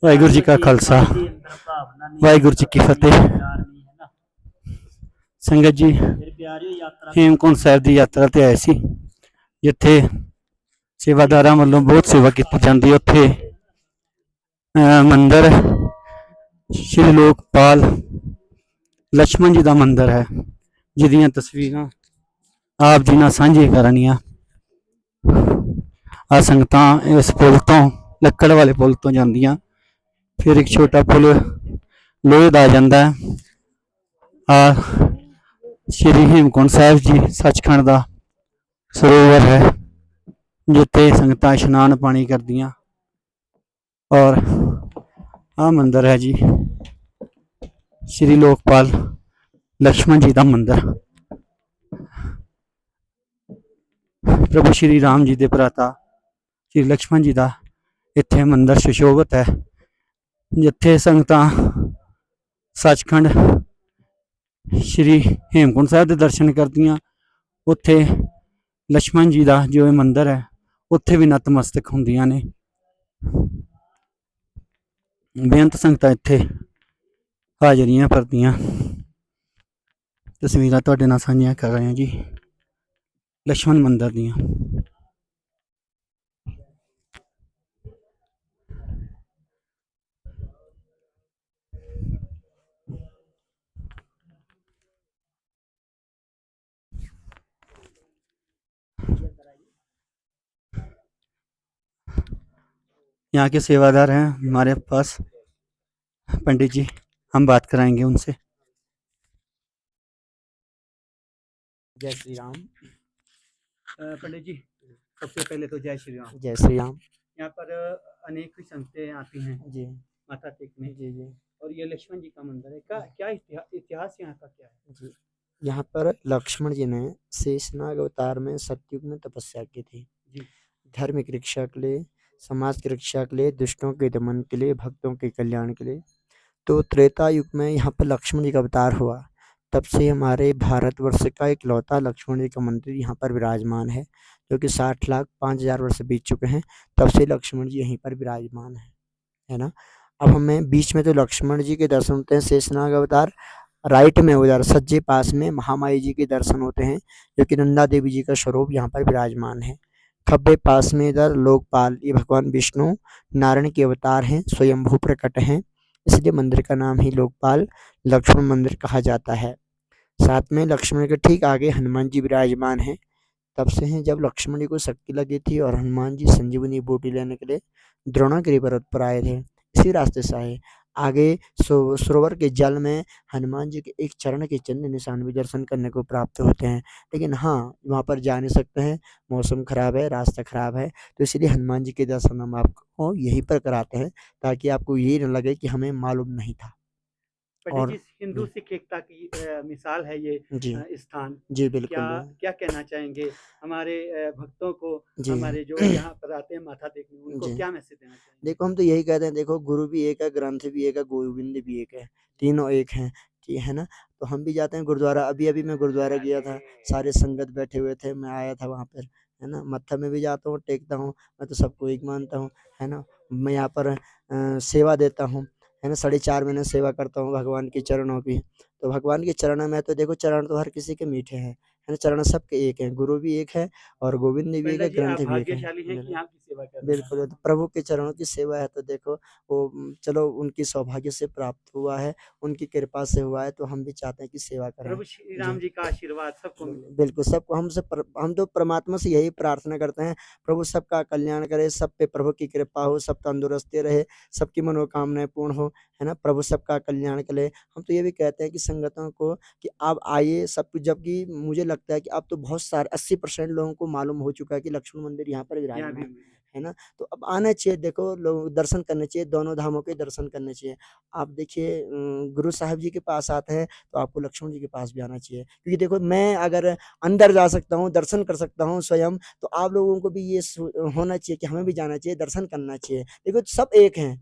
वाहिगुरू जी का खालसा वाहिगुरू जी की फतेह। संगत जी हेमकुंड साहिब की यात्रा ते आए सी, जिथे सेवादारां वालों बहुत सेवा की जाती है। उत्थे मंदिर श्री लोकपाल लक्ष्मण जी का मंदिर है, जिदियां तस्वीरां आप जी नाल सांझियां करनियां। आ संगतां इस पुल तो लक्कड़ वाले पुल तो जांदियां, फिर एक छोटा पुल लोहे दा आ जांदा है। आ श्री हेमकुंड साहिब जी सचखंड का सरोवर है, जिथे संगतां इशनान पानी करदियां। और आ मंदिर है जी श्री लोकपाल लक्ष्मण जी का मंदिर। प्रभु श्री राम जी के भराता श्री लक्ष्मण जी का इत्थे मंदिर सुशोभित है, जिथे संगतां सचखंड श्री हेमकुंड साहिब के दर्शन करदियां। उत्थे लक्ष्मण जी का जो मंदिर है उत्थे भी नतमस्तक होंदियां ने। बेअंत संगतां इत्थे हाजरियां भरदियां। तस्वीरां तुहाडे नाल सांझियां कर रहे हैं जी लक्ष्मण मंदिर दियां। यहाँ के सेवादार हैं हमारे पास, पंडित जी, हम बात कराएंगे उनसे। जय श्री राम। पंडित जी, सबसे पहले तो जय श्री राम। जय श्री राम। यहाँ पर अनेक संगतें आती हैं जी माथा टेकने, जी जी और ये लक्ष्मण जी का मंदिर है। क्या इतिहास यहाँ का क्या है? जी। यहाँ पर लक्ष्मण जी ने शेषनाग अवतार में सतयुग में तपस्या की थी। जी धर्म की रक्षा के लिए, समाज की रक्षा के लिए, दुष्टों के दमन के लिए, भक्तों के कल्याण के लिए। तो त्रेता युग में यहाँ पर लक्ष्मण जी का अवतार हुआ। तब से हमारे भारतवर्ष का इकलौता लक्ष्मण जी का मंदिर यहाँ पर विराजमान है, जो कि 60,05,000 वर्ष बीत चुके हैं। तब से लक्ष्मण जी यहीं पर विराजमान है ना। अब हमें बीच में तो लक्ष्मण जी के दर्शन होते हैं, शेषनाग अवतार। राइट में उधर सज्जे पास में महामाई जी के दर्शन होते हैं, जो कि नंदा देवी जी का स्वरूप यहाँ पर विराजमान है। खब्बे पास में इधर लोकपाल, ये भगवान विष्णु नारायण के अवतार हैं, स्वयंभू प्रकट हैं, इसलिए मंदिर का नाम ही लोकपाल लक्ष्मण मंदिर कहा जाता है। साथ में लक्ष्मण के ठीक आगे हनुमान जी विराजमान हैं। तब से हैं जब लक्ष्मण जी को शक्ति लगी थी और हनुमान जी संजीवनी बूटी लेने के लिए द्रोणागिरी पर्वत पर आए थे, इसी रास्ते से आए। आगे सरोवर के जल में हनुमान जी के एक चरण के चिन्ह निशान भी दर्शन करने को प्राप्त होते हैं। लेकिन हाँ, वहाँ पर जा नहीं सकते हैं, मौसम खराब है, रास्ता खराब है, तो इसलिए हनुमान जी के दर्शन हम आपको यहीं पर कराते हैं, ताकि आपको ये न लगे कि हमें मालूम नहीं था। पंडित और जी, हिंदू जी सिख एकता की मिसाल है ये जी स्थान। जी क्या बिल्कुल क्या कहना चाहेंगे हमारे भक्तों को, जी हमारे जो यहाँ पर आते हैं माथा टेकने, उनको जी। क्या मैसेज देना चाहेंगे? देखो हम तो यही कहते हैं, देखो गुरु भी एक है, ग्रंथ भी एक है, गोविंद भी एक है, तीनों एक हैं, ठीक है ना। तो हम भी जाते हैं गुरुद्वारा। अभी अभी मैं गुरुद्वारा गया था, सारे संगत बैठे हुए थे, मैं आया था वहाँ पर, है ना। मत्था में भी जाता हूँ, टेकता हूँ, मैं तो सबको एक मानता हूँ, है ना। मैं यहाँ पर सेवा देता हूँ, है ना। 4.5 महीने सेवा करता हूँ भगवान के चरणों की। तो भगवान के चरणों में तो देखो, चरण तो हर किसी के मीठे हैं, है ना। चरण सबके एक हैं, गुरु भी एक है और गोविंद भी एक है, पंडित जी, ग्रंथ आप भी एक है। भाग्यशाली हैं कि यहाँ की सेवा कर रहे हैं। बिल्कुल, तो प्रभु के चरणों की सेवा है, तो देखो वो चलो उनकी सौभाग्य से प्राप्त हुआ है, उनकी कृपा से हुआ है, तो हम भी चाहते हैं कि सेवा करें। प्रभु श्री जी। राम जी का आशीर्वाद सबको मिले। बिल्कुल, सबको हम तो परमात्मा से यही प्रार्थना करते हैं, प्रभु सबका कल्याण करे, सब पे प्रभु की कृपा हो, सब तंदुरुस्ती रहे, सबकी मनोकामनाएँ पूर्ण हो, है ना? प्रभु सबका कल्याण करे। हम तो ये भी कहते हैं कि संगतों को कि आप आइए सब कुछ, जबकि मुझे लगता है कि अब तो बहुत सारे 80% लोगों को मालूम हो चुका है कि लक्ष्मण मंदिर यहाँ पर यहाँ विराजमान भी है ना? तो अब आना चाहिए, देखो लोग दर्शन करने चाहिए, दोनों धामों के दर्शन करने चाहिए। आप देखिए गुरु साहिब जी के पास आते हैं, तो आपको लक्ष्मण जी के पास भी आना चाहिए। क्योंकि देखो मैं अगर अंदर जा सकता हूँ, दर्शन कर सकता हूँ स्वयं, तो आप लोगों को भी ये होना चाहिए कि हमें भी जाना चाहिए, दर्शन करना चाहिए। देखो सब एक हैं,